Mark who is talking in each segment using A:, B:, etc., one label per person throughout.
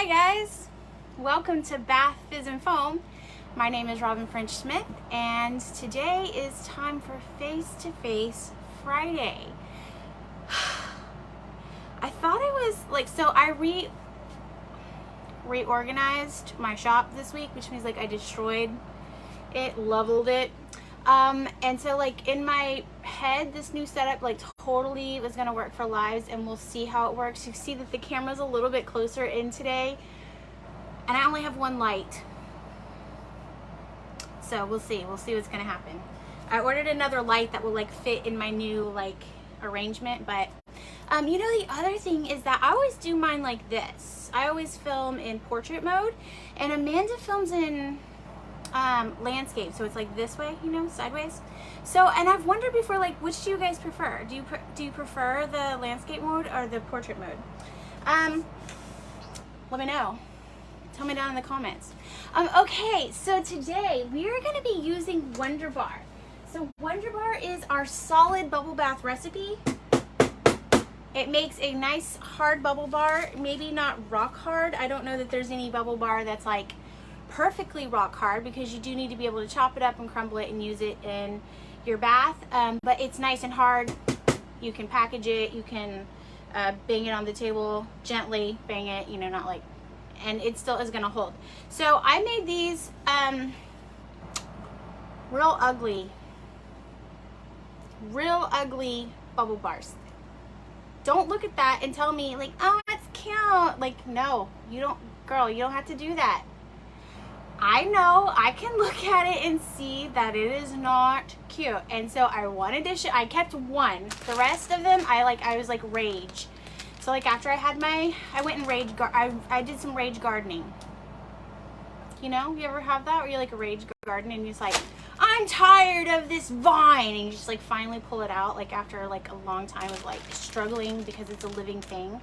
A: Hi guys, welcome to Bath Fizz and Foam. My name is Robyn French Smith and today is time for Face-to-Face Friday. I thought it was like, so I reorganized my shop this week, which means like I destroyed it, leveled it. And so like in my head, this new setup like totally was gonna work for lives, and we'll see how it works. You see that the camera's a little bit closer in today, and I only have one light. So we'll see what's gonna happen. I ordered another light that will like fit in my new like arrangement, but you know, the other thing is that I always do mine like this. I always film in portrait mode, and Amanda films in landscape, so it's like this way, you know, sideways. So, and I've wondered before, like, which do you guys prefer? Do you prefer the landscape mode or the portrait mode? Let me know. Tell me down in the comments. Okay, so today we are going to be using WonderBar. So WonderBar is our solid bubble bath recipe. It makes a nice hard bubble bar, maybe not rock hard. I don't know that there's any bubble bar that's like perfectly rock hard, because you do need to be able to chop it up and crumble it and use it in your bath, but it's nice and hard. You can package it, you can bang it on the table, gently bang it, you know, not like, and it still is going to hold. So I made these real ugly bubble bars. Don't look at that and tell me like, oh, it's cute. Like, no, you don't, girl, you don't have to do that. I know, I can look at it and see that it is not cute, and so I wanted to I kept one. The rest of them, I was like rage. So like after I had I went and I did some rage gardening. You know, you ever have that where you like a rage garden and you're just like, I'm tired of this vine, and you just like finally pull it out like after like a long time of like struggling because it's a living thing,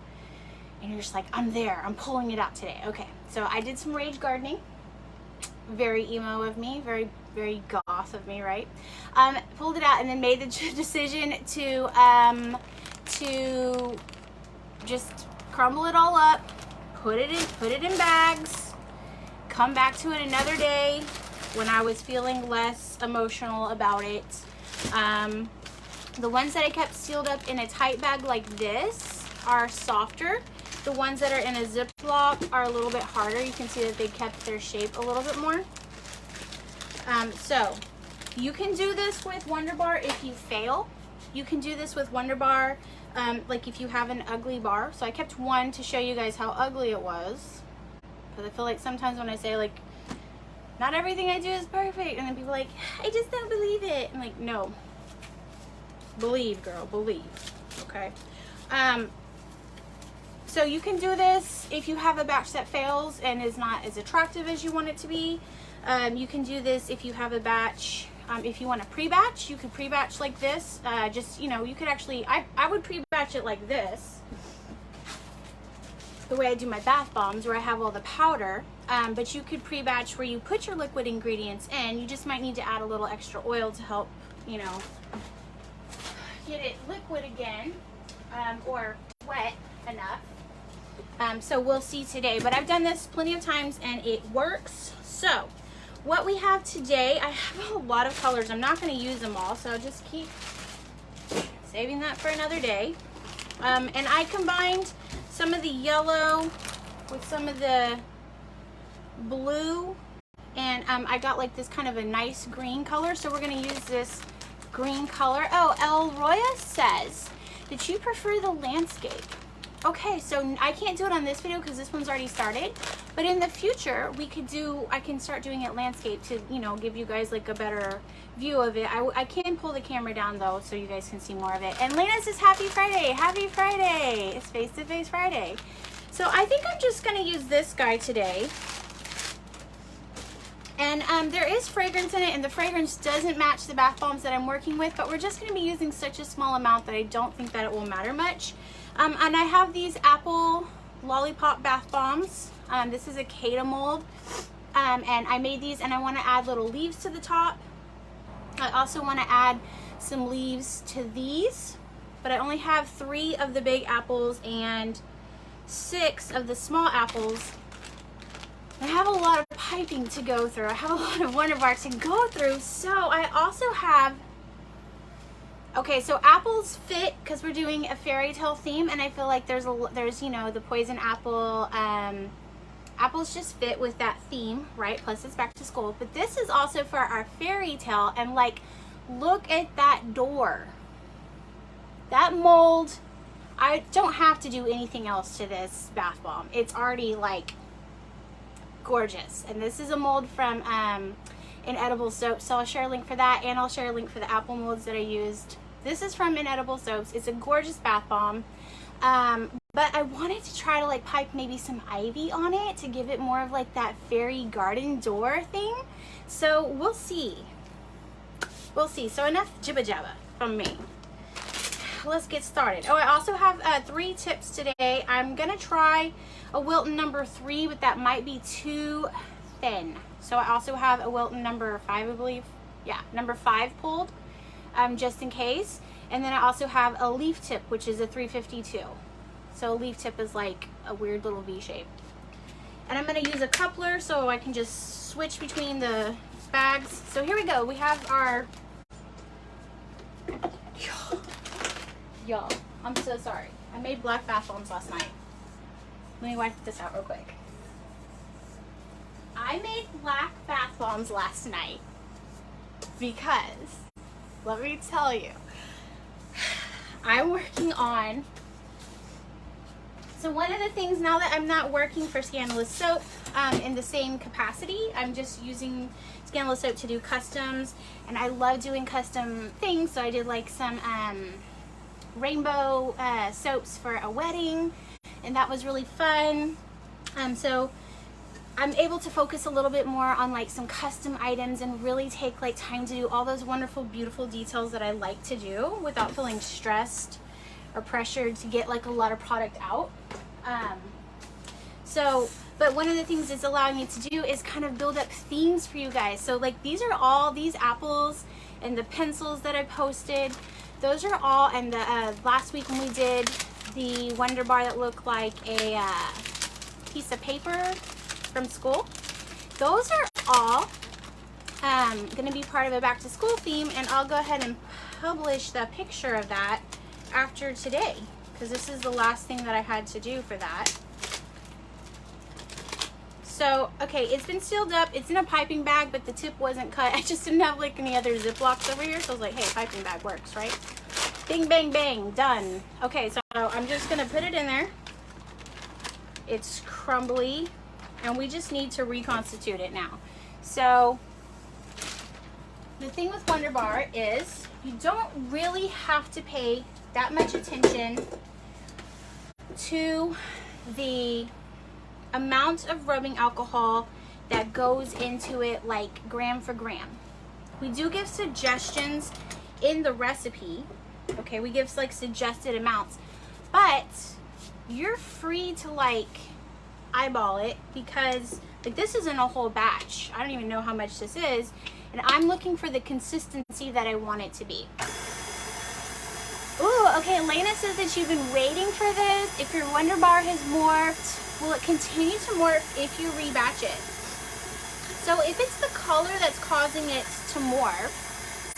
A: and you're just like, I'm there, I'm pulling it out today. Okay, so I did some rage gardening. Very emo of me, very goth of me, right? Pulled it out and then made the decision to just crumble it all up, put it in bags, come back to it another day when I was feeling less emotional about it. The ones that I kept sealed up in a tight bag like this are softer. The ones that are in a Ziploc are a little bit harder. You can see that they kept their shape a little bit more. So you can do this with WonderBar if you fail. You can do this with WonderBar like if you have an ugly bar. So I kept one to show you guys how ugly it was, because I feel like sometimes when I say like not everything I do is perfect, and then people are like, I just don't believe it. I'm like, no, believe, girl, believe. Okay. So you can do this if you have a batch that fails and is not as attractive as you want it to be. You can do this if you have a batch, if you want to pre-batch, you could pre-batch like this. Just, you know, you could actually, I would pre-batch it like this, the way I do my bath bombs, where I have all the powder. But you could pre-batch where you put your liquid ingredients in. You just might need to add a little extra oil to help, you know, get it liquid again, or wet enough. So we'll see today, but I've done this plenty of times and it works. So what we have today, I have a lot of colors. I'm not going to use them all, so I'll just keep saving that for another day. And I combined some of the yellow with some of the blue, and I got like this kind of a nice green color, so we're going to use this green color. Oh, El Roya says that you prefer the landscape. Okay, so I can't do it on this video because this one's already started, but in the future I can start doing it landscape to, you know, give you guys like a better view of it. I can pull the camera down though so you guys can see more of it. And Lena says happy Friday. Happy Friday. It's Face-to-Face Friday. So I think I'm just going to use this guy today. And there is fragrance in it, and the fragrance doesn't match the bath bombs that I'm working with, but we're just going to be using such a small amount that I don't think that it will matter much. And I have these apple lollipop bath bombs. This is a Kata mold, and I made these, and I want to add little leaves to the top. I also want to add some leaves to these, but I only have 3 of the big apples and 6 of the small apples I have a lot of piping to go through. I have a lot of WonderBar to go through. So I also have, okay, so apples fit because we're doing a fairy tale theme, and I feel like there's you know, the poison apple. Apples just fit with that theme, right? Plus it's back to school. But this is also for our fairy tale, and like, look at that door. That mold, I don't have to do anything else to this bath bomb. It's already like gorgeous. And this is a mold from Inedible Soap, so I'll share a link for that, and I'll share a link for the apple molds that I used. This is from Inedible Soaps. It's a gorgeous bath bomb, but I wanted to try to like pipe maybe some ivy on it to give it more of like that fairy garden door thing. So we'll see. We'll see. So enough jibba jabba from me. Let's get started. Oh, I also have 3 tips today. I'm gonna try a Wilton number 3, but that might be too thin. So I also have a Wilton number 5, I believe. Yeah, number 5 pulled, just in case. And then I also have a leaf tip, which is a 352. So a leaf tip is like a weird little V shape. And I'm gonna use a coupler so I can just switch between the bags. So here we go. We have our, y'all, I'm so sorry. I made black bath bombs last night. Let me wipe this out real quick. I made black bath bombs last night because, let me tell you, I'm working on, so one of the things now that I'm not working for Scandalous Soap in the same capacity, I'm just using Scandalous Soap to do customs, and I love doing custom things. So I did like some rainbow soaps for a wedding, and that was really fun. So I'm able to focus a little bit more on like some custom items and really take like time to do all those wonderful, beautiful details that I like to do without feeling stressed or pressured to get like a lot of product out. But one of the things it's allowing me to do is kind of build up themes for you guys. So like, these are all these apples and the pencils that I posted. Those are all, and the last week when we did the WonderBar that looked like a piece of paper from school, those are all going to be part of a back to school theme, and I'll go ahead and publish the picture of that after today, because this is the last thing that I had to do for that. So, okay, it's been sealed up. It's in a piping bag, but the tip wasn't cut. I just didn't have like any other Ziplocs over here, so I was like, hey, piping bag works, right? Bing, bang, bang, done. Okay, so I'm just gonna put it in there. It's crumbly, and we just need to reconstitute it now. So, the thing with WonderBar is you don't really have to pay that much attention to the amount of rubbing alcohol that goes into it, like gram for gram. We do give suggestions in the recipe. Okay, we give like suggested amounts, but you're free to like eyeball it, because like this isn't a whole batch. I don't even know how much this is, and I'm looking for the consistency that I want it to be. Ooh, okay, Elena says that you've been waiting for this. If your WonderBar has morphed, will it continue to morph if you rebatch it? So if it's the color that's causing it to morph,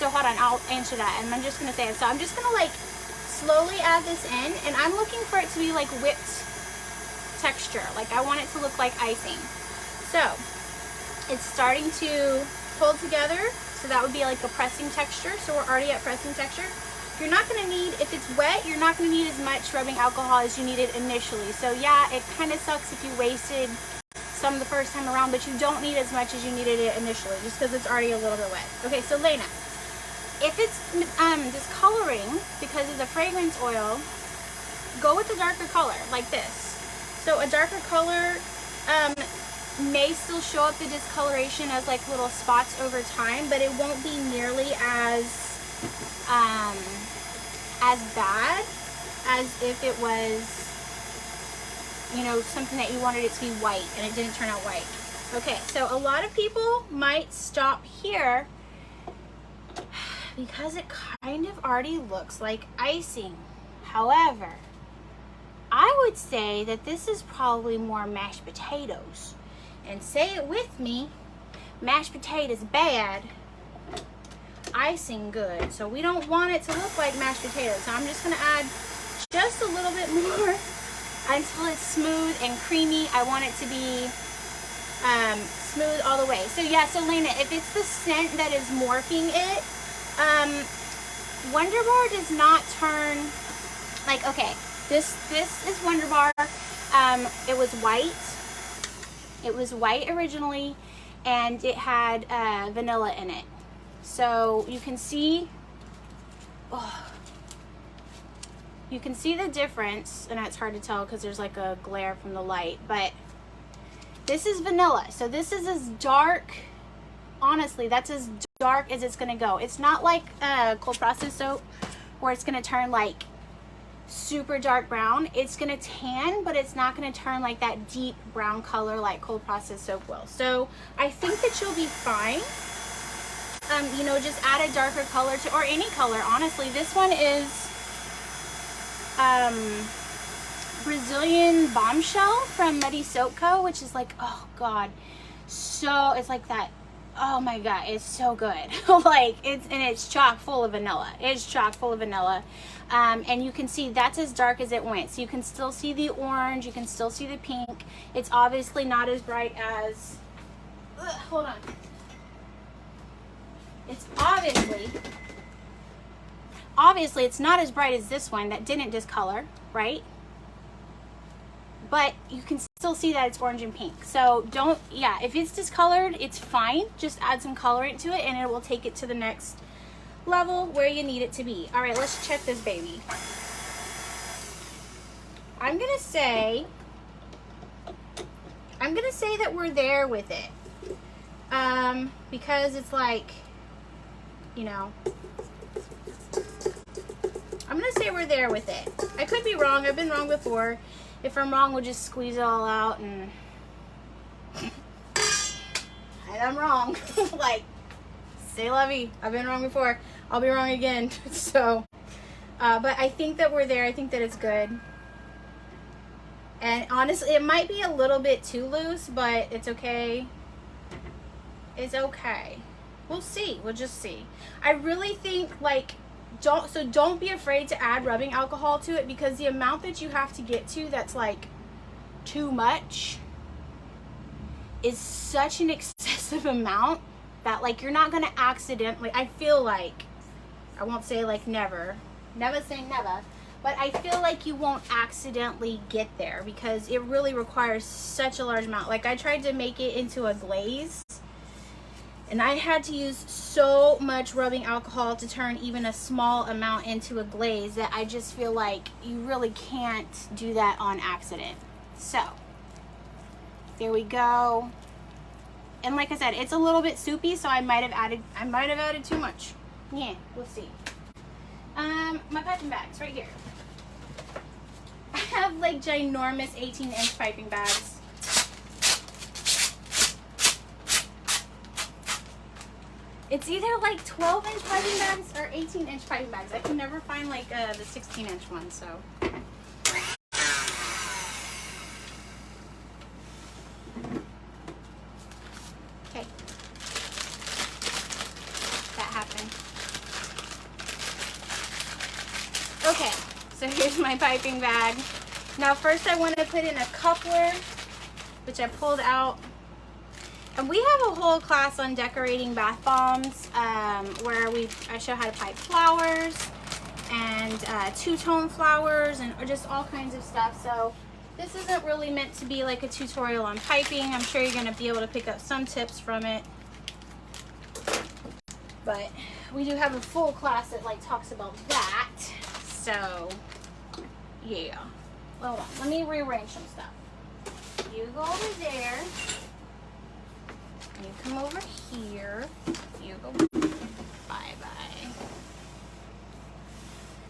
A: so hold on, I'll answer that, and I'm just gonna say it. So I'm just gonna like slowly add this in, and I'm looking for it to be like whipped texture. Like I want it to look like icing. So it's starting to pull together, so that would be like a pressing texture. So we're already at pressing texture. You're not going to need, if it's wet, you're not going to need as much rubbing alcohol as you needed initially. So yeah, it kind of sucks if you wasted some the first time around, but you don't need as much as you needed it initially, just because it's already a little bit wet. Okay, so Lena, if it's discoloring because of the fragrance oil, go with a darker color like this. So a darker color may still show up the discoloration as like little spots over time, but it won't be nearly as bad as if it was, you know, something that you wanted it to be white and it didn't turn out white. Okay, so a lot of people might stop here because it kind of already looks like icing. However, I would say that this is probably more mashed potatoes and say it with me, mashed potatoes bad, icing good. So we don't want it to look like mashed potatoes. So I'm just gonna add just a little bit more until it's smooth and creamy. I want it to be smooth all the way. So yeah, so Lena, if it's the scent that is morphing it, WonderBar does not turn, like, okay, this is WonderBar. It was white. It was white originally, and it had vanilla in it. So you can see, you can see the difference, and it's hard to tell because there's like a glare from the light, but this is vanilla. So this is as dark, honestly, that's as dark as it's gonna go. It's not like cold process soap where it's gonna turn like super dark brown. It's gonna tan, but it's not gonna turn like that deep brown color like cold process soap will. So I think that you'll be fine. You know, just add a darker color to, or any color, honestly. This one is Brazilian Bombshell from Muddy Soap Co., which is like, oh god, so it's like that, oh my god, it's so good. Like, it's chock full of vanilla. It's chock full of vanilla. And you can see that's as dark as it went. So you can still see the orange, you can still see the pink. It's obviously not as bright as, hold on. It's obviously it's not as bright as this one that didn't discolor, right? But you can still see that it's orange and pink. So don't, yeah, if it's discolored, it's fine. Just add some colorant to it and it will take it to the next level where you need it to be. All right, let's check this baby. I'm gonna say that we're there with it. Because it's like, you know, I'm gonna say we're there with it. I could be wrong. I've been wrong before. If I'm wrong, we'll just squeeze it all out and I'm wrong. Like, say la vie. I've been wrong before. I'll be wrong again. So, but I think that we're there. I think that it's good. And honestly, it might be a little bit too loose, but it's okay. It's okay. We'll see. We'll just see. I really think, like, don't be afraid to add rubbing alcohol to it, because the amount that you have to get to that's like too much is such an excessive amount that, like, you're not going to accidentally, I feel like, I won't say like never say never, but I feel like you won't accidentally get there because it really requires such a large amount. Like, I tried to make it into a glaze, and I had to use so much rubbing alcohol to turn even a small amount into a glaze that I just feel like you really can't do that on accident. So, there we go. And like I said, it's a little bit soupy, so I might have added too much. Yeah, we'll see. My piping bags right here. I have like ginormous 18-inch piping bags. It's either like 12-inch piping bags or 18-inch piping bags. I can never find like the 16-inch one, so. Okay. That happened. Okay, so here's my piping bag. Now first I want to put in a coupler, which I pulled out. And we have a whole class on decorating bath bombs where I show how to pipe flowers and two-tone flowers and just all kinds of stuff. So this isn't really meant to be like a tutorial on piping. I'm sure you're going to be able to pick up some tips from it. But we do have a full class that like talks about that. So yeah. Hold on. Let me rearrange some stuff. You go over there. You come over here. You go bye-bye.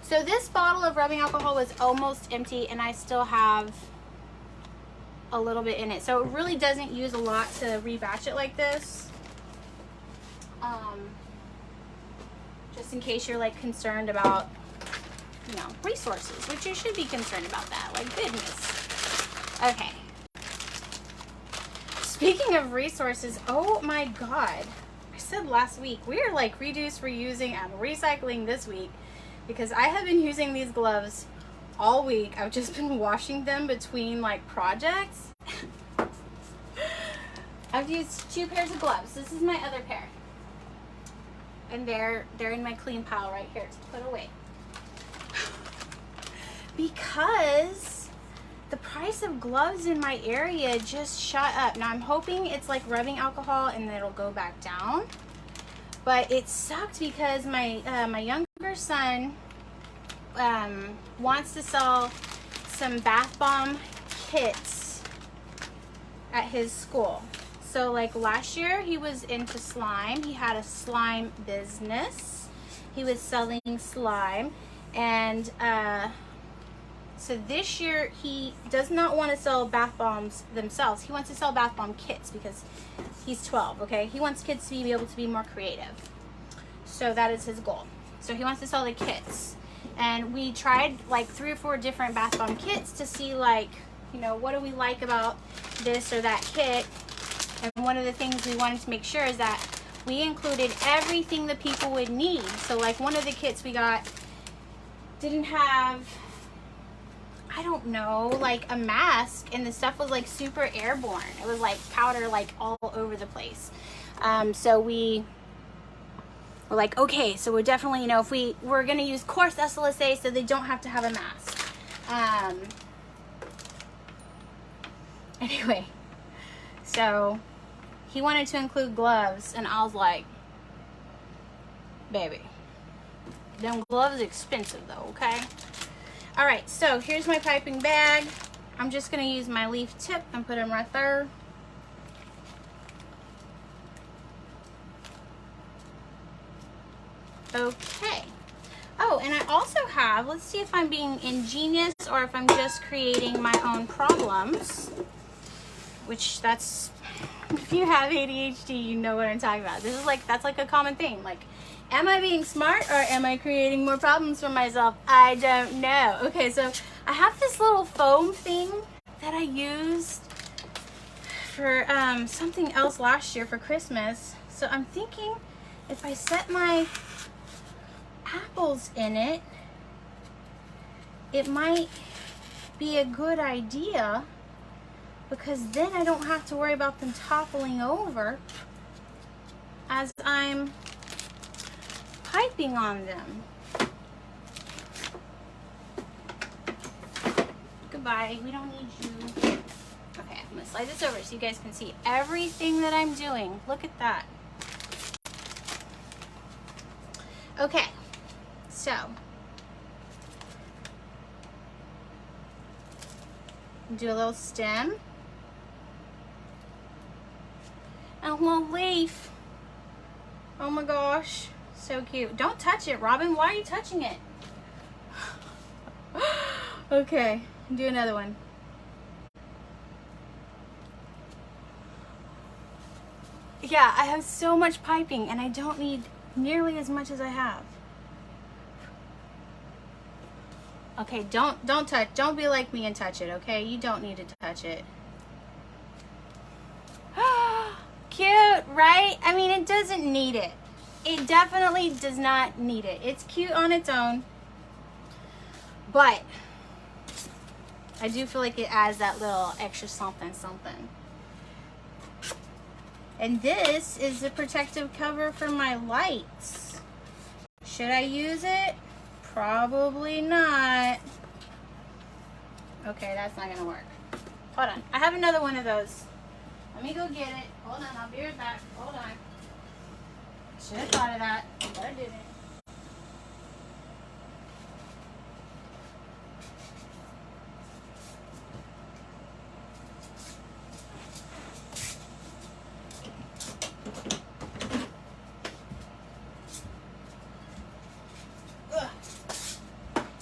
A: So this bottle of rubbing alcohol was almost empty, and I still have a little bit in it. So it really doesn't use a lot to rebatch it like this. Just in case you're like concerned about, you know, resources, which you should be concerned about that. Like, goodness. Okay. Speaking speaking of resources, oh my God. I said last week, we are like reduce, reusing, and recycling this week because I have been using these gloves all week. I've just been washing them between like projects. I've used 2 pairs of gloves. This is my other pair. And they're in my clean pile right here to put away. Because the price of gloves in my area just shot up. Now I'm hoping it's like rubbing alcohol and it'll go back down. But it sucked because my my younger son wants to sell some bath bomb kits at his school. So like last year he was into slime. He had a slime business. He was selling slime, and so this year he does not want to sell bath bombs themselves. He wants to sell bath bomb kits because he's 12, okay? He wants kids to be able to be more creative. So that is his goal. So he wants to sell the kits. And we tried like 3 or 4 different bath bomb kits to see like, you know, what do we like about this or that kit. And one of the things we wanted to make sure is that we included everything that people would need. So like one of the kits we got didn't have, I don't know, like a mask, and the stuff was like super airborne. It was like powder like all over the place. So we were like, okay, so we're definitely, you know, if we're gonna use coarse SLSA so they don't have to have a mask. Anyway, so he wanted to include gloves, and I was like, baby, them gloves are expensive though, okay? All right, so here's my piping bag. I'm just gonna use my leaf tip and put them right there. Okay. Oh, and I also have, let's see if I'm being ingenious or if I'm just creating my own problems, which that's, if you have ADHD, you know what I'm talking about. This is like, that's like a common thing. Like, am I being smart or am I creating more problems for myself? I don't know. Okay, so I have this little foam thing that I used for something else last year for Christmas. So I'm thinking if I set my apples in it, it might be a good idea, because then I don't have to worry about them toppling over as I'm piping on them. Goodbye, we don't need you. Okay, I'm gonna slide this over so you guys can see everything that I'm doing. Look at that. Okay, so do a little stem and a little leaf. Oh my gosh, so cute. Don't touch it, Robyn. Why are you touching it? Okay, do another one. Yeah, I have so much piping and I don't need nearly as much as I have. Okay, don't touch. Don't be like me and touch it, okay? You don't need to touch it. Cute, right? I mean, it doesn't need it. It definitely does not need it. It's cute on its own. But I do feel like it adds that little extra something, something. And this is the protective cover for my lights. Should I use it? Probably not. Okay, that's not gonna work. Hold on, I have another one of those. Let me go get it. Hold on, I'll be right back. Hold on. Should have thought of that, but I didn't.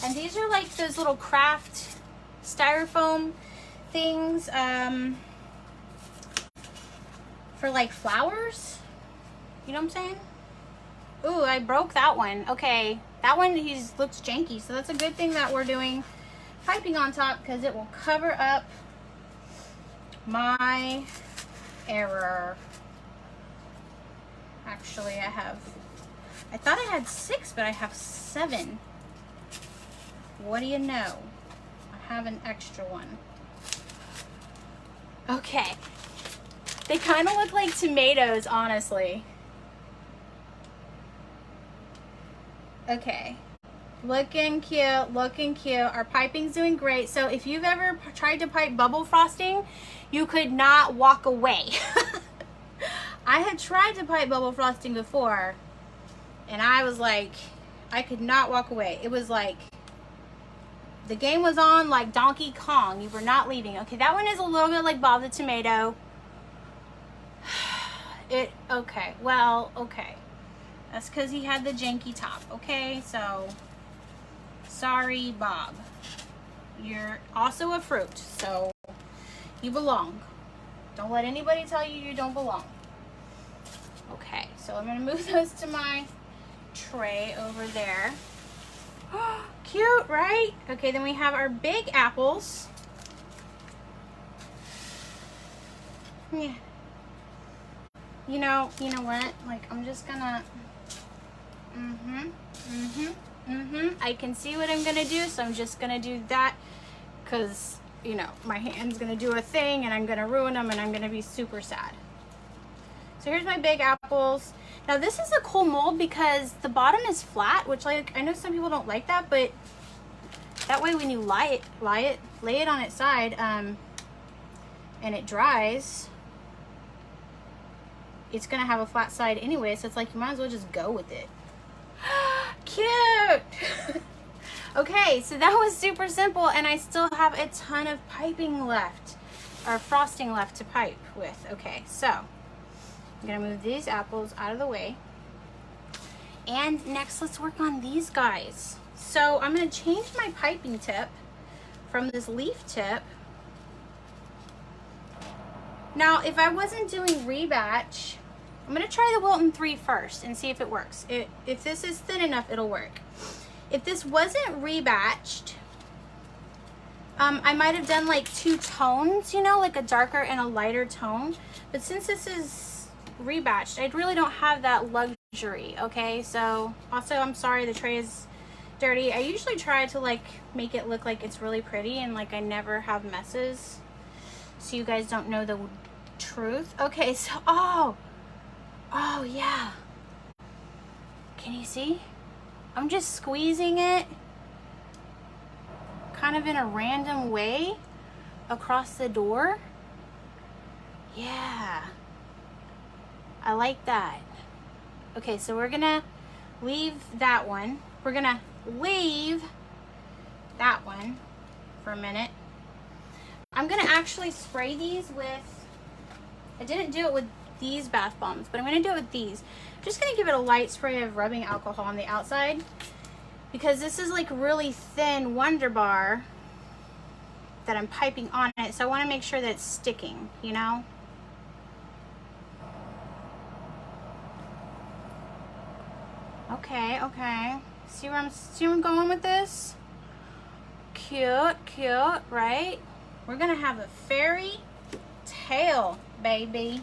A: And these are like those little craft styrofoam things for like flowers. You know what I'm saying? Ooh, I broke that one. Okay, that one looks janky, so that's a good thing that we're doing piping on top, because it will cover up my error. Actually, I thought I had 6, but I have 7. What do you know? I have an extra one. Okay. They kind of look like tomatoes, honestly. Okay. Looking cute, looking cute. Our piping's doing great. So if you've ever tried to pipe bubble frosting, you could not walk away. I had tried to pipe bubble frosting before, and I was like, I could not walk away. It was like, the game was on like Donkey Kong. You were not leaving. Okay, that one is a little bit like Bob the Tomato. Okay, well, okay. That's because he had the janky top, okay? So, sorry, Bob. You're also a fruit, so you belong. Don't let anybody tell you you don't belong. Okay, so I'm gonna move those to my tray over there. Cute, right? Okay, then we have our big apples. Yeah. You know what? Like, I'm just gonna, I can see what I'm gonna do, so I'm just gonna do that, because, you know, my hand's gonna do a thing, and I'm gonna ruin them, and I'm gonna be super sad. So here's my big apples. Now this is a cool mold because the bottom is flat, which, like, I know some people don't like that, but that way when you lay it on its side, and it dries, it's gonna have a flat side anyway, so it's like you might as well just go with it. Cute. Okay, so that was super simple, and I still have a ton of piping left, or frosting left to pipe with. Okay, so I'm gonna move these apples out of the way, and next let's work on these guys. So I'm gonna change my piping tip from this leaf tip. Now, if I wasn't doing rebatch, I'm gonna try the Wilton 3 first and see if it works. If this is thin enough, it'll work. If this wasn't rebatched, I might have done like 2 tones, you know, like a darker and a lighter tone. But since this is rebatched, I really don't have that luxury, okay? So, also, I'm sorry the tray is dirty. I usually try to like make it look like it's really pretty and like I never have messes, so you guys don't know the truth. Okay, so, oh yeah. Can you see? I'm just squeezing it kind of in a random way across the door. Yeah, I like that. Okay, so we're gonna leave that one. We're gonna leave that one for a minute. I'm gonna actually spray these with, I didn't do it with these bath bombs, but I'm gonna do it with these. I'm just gonna give it a light spray of rubbing alcohol on the outside, because this is like really thin WonderBar that I'm piping on it, so I wanna make sure that it's sticking, you know? Okay, okay. See where I'm going with this? Cute, cute, right? We're gonna have a fairy tale, baby.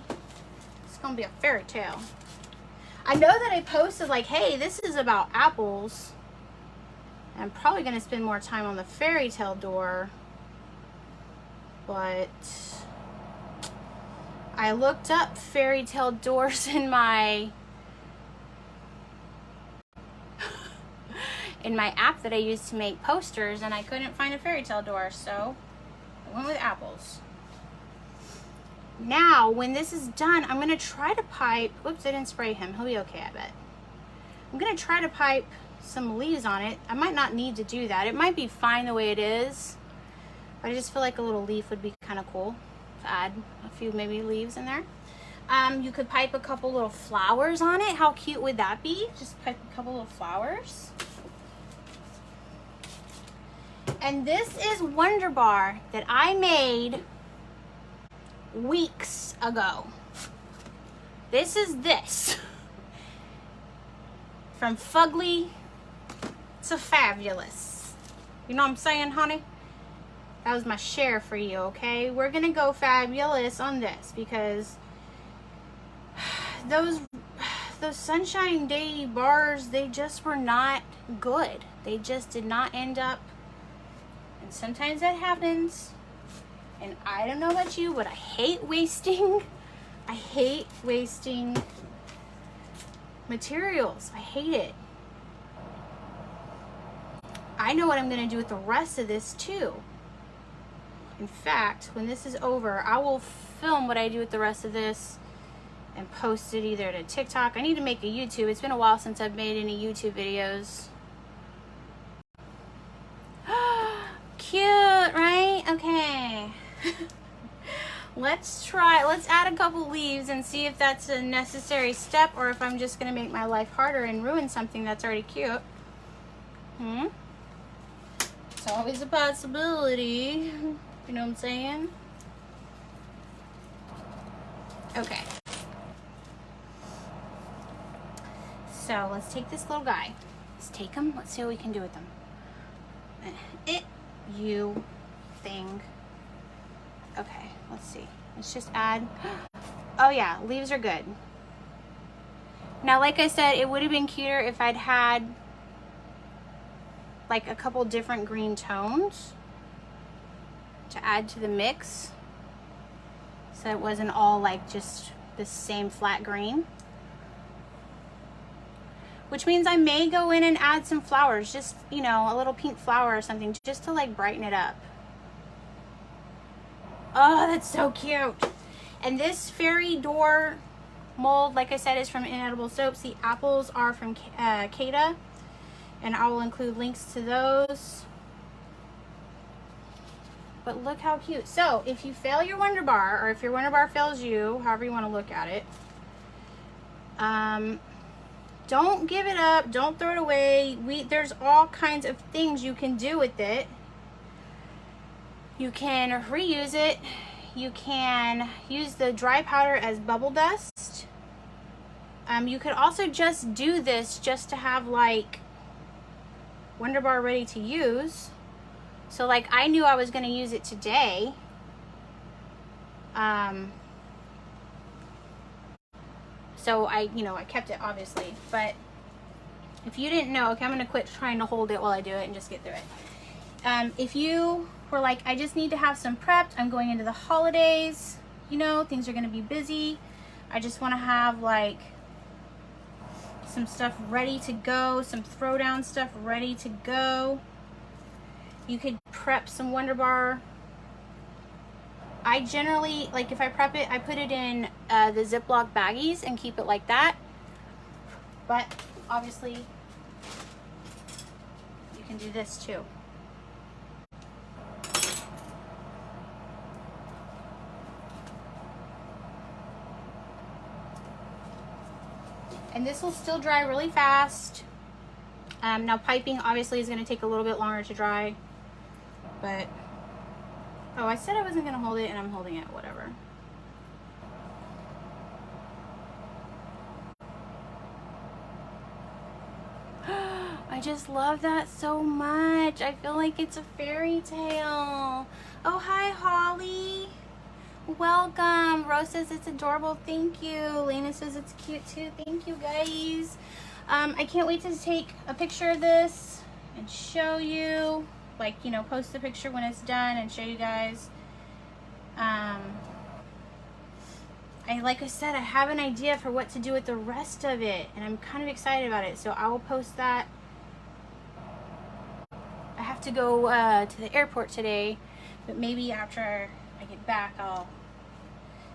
A: It's gonna be a fairy tale. I know that I posted like, hey, this is about apples. I'm probably gonna spend more time on the fairy tale door, but I looked up fairy tale doors in my app that I use to make posters, and I couldn't find a fairy tale door, so I went with apples. Now, when this is done, I'm gonna try to pipe, whoops, I didn't spray him, he'll be okay, I bet. I'm gonna try to pipe some leaves on it. I might not need to do that. It might be fine the way it is, but I just feel like a little leaf would be kind of cool to add a few maybe leaves in there. You could pipe a couple little flowers on it. How cute would that be? Just pipe a couple little flowers. And this is WonderBar that I made weeks ago. This is this. From fugly to fabulous. You know what I'm saying, honey? That was my share for you, okay? We're gonna go fabulous on this because those sunshine day bars, they just were not good. They just did not end up, and sometimes that happens. And I don't know about you, but I hate wasting materials. I hate it. I know what I'm gonna do with the rest of this too. In fact, when this is over, I will film what I do with the rest of this and post it either to TikTok. I need to make a YouTube. It's been a while since I've made any YouTube videos. Cute, right? Okay. Let's add a couple leaves and see if that's a necessary step or if I'm just gonna make my life harder and ruin something that's already cute. It's always a possibility. You know what I'm saying? Okay. So let's take this little guy. Let's take him. Let's see what we can do with him. You thing. Okay, let's see. Let's just add. Oh yeah, leaves are good. Now, like I said, it would have been cuter if I'd had like a couple different green tones to add to the mix, so it wasn't all like just the same flat green. Which means I may go in and add some flowers, just, you know, a little pink flower or something, just to like brighten it up. Oh, that's so cute. And this fairy door mold, like I said, is from Inedible Soaps. The apples are from Kata, and I will include links to those. But look how cute. So if you fail your WonderBar, or if your WonderBar fails you, however you want to look at it, don't give it up. Don't throw it away. There's all kinds of things you can do with it. You can reuse it. You can use the dry powder as bubble dust. You could also just do this just to have like WonderBar ready to use. So like I knew I was going to use it today. So I kept it obviously, but if you didn't know, okay, I'm going to quit trying to hold it while I do it and just get through it. If you were like, I just need to have some prepped, I'm going into the holidays, you know, things are going to be busy. I just want to have like some stuff ready to go, some throwdown stuff ready to go. You could prep some WonderBar. I generally, like if I prep it, I put it in the Ziploc baggies and keep it like that. But obviously, you can do this too. And this will still dry really fast. Now piping obviously is going to take a little bit longer to dry. But, oh, I said I wasn't going to hold it and I'm holding it, whatever. I just love that so much. I feel like it's a fairy tale. Oh, hi, Holly. Welcome. Rose says it's adorable. Thank you. Lena says it's cute too. Thank you, guys. I can't wait to take a picture of this and show you. Like, you know, post the picture when it's done and show you guys. Like I said, I have an idea for what to do with the rest of it, and I'm kind of excited about it, so I will post that. I have to go to the airport today, but maybe after I get back, I'll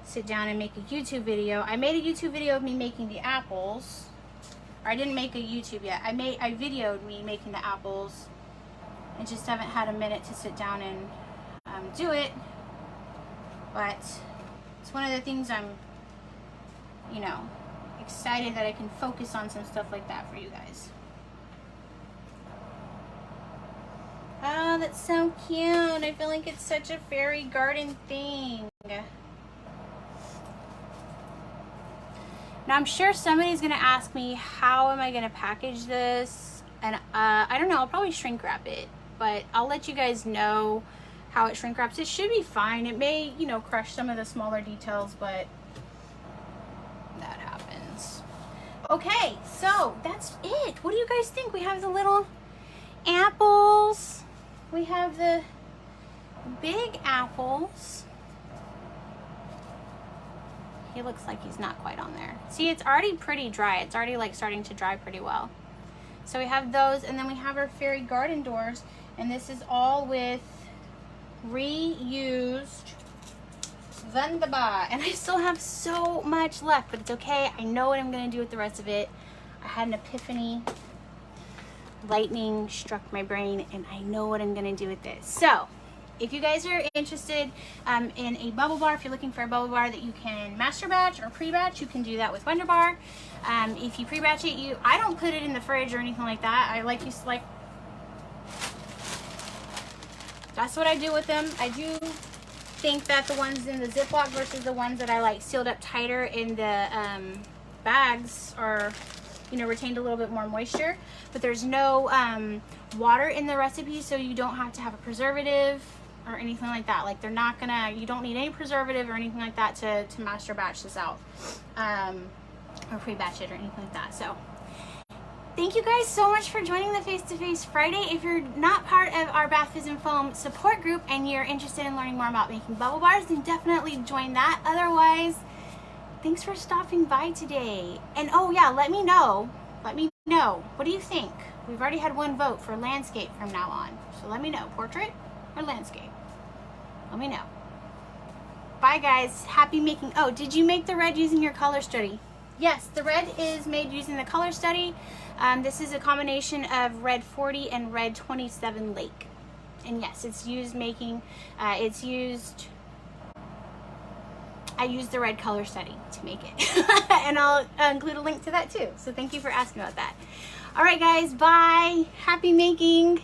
A: sit down and make a YouTube video. I made a YouTube video of me making the apples. Or I didn't make a YouTube yet. I videoed me making the apples. I just haven't had a minute to sit down and do it, but it's one of the things I'm, you know, excited that I can focus on some stuff like that for you guys. Oh, that's so cute. I feel like it's such a fairy garden thing. Now I'm sure somebody's gonna ask me, how am I gonna package this? And I don't know, I'll probably shrink wrap it. But I'll let you guys know how it shrink wraps. It should be fine. It may, you know, crush some of the smaller details, but that happens. Okay, so that's it. What do you guys think? We have the little apples. We have the big apples. He looks like he's not quite on there. See, it's already pretty dry. It's already like starting to dry pretty well. So we have those, and then we have our fairy garden doors, and this is all with reused WonderBar. And I still have so much left, but it's okay. I know what I'm gonna do with the rest of it. I had an epiphany. Lightning struck my brain, and I know what I'm gonna do with this. So if you guys are interested in a bubble bar, if you're looking for a bubble bar that you can master batch or pre-batch, you can do that with WonderBar. If you pre-batch it, I don't put it in the fridge or anything like that. I like that's what I do with them. I do think that the ones in the Ziploc versus the ones that I like sealed up tighter in the bags are, you know, retained a little bit more moisture, but there's no water in the recipe, so you don't have to have a preservative or anything like that. Like, they're not gonna, you don't need any preservative or anything like that to master batch this out or pre-batch it or anything like that. So thank you guys so much for joining the Face-to-Face Friday. If you're not part of our Bath Fizz and Foam support group and you're interested in learning more about making bubble bars, then definitely join that. Otherwise, thanks for stopping by today. And oh yeah, let me know. What do you think? We've already had one vote for landscape from now on. So let me know, portrait or landscape? Let me know. Bye guys, happy making. Oh, did you make the red using your color study? Yes, the red is made using the color study. This is a combination of red 40 and red 27 Lake. And yes, it's used making, I used the red color study to make it. And I'll include a link to that too. So thank you for asking about that. All right guys, bye. Happy making.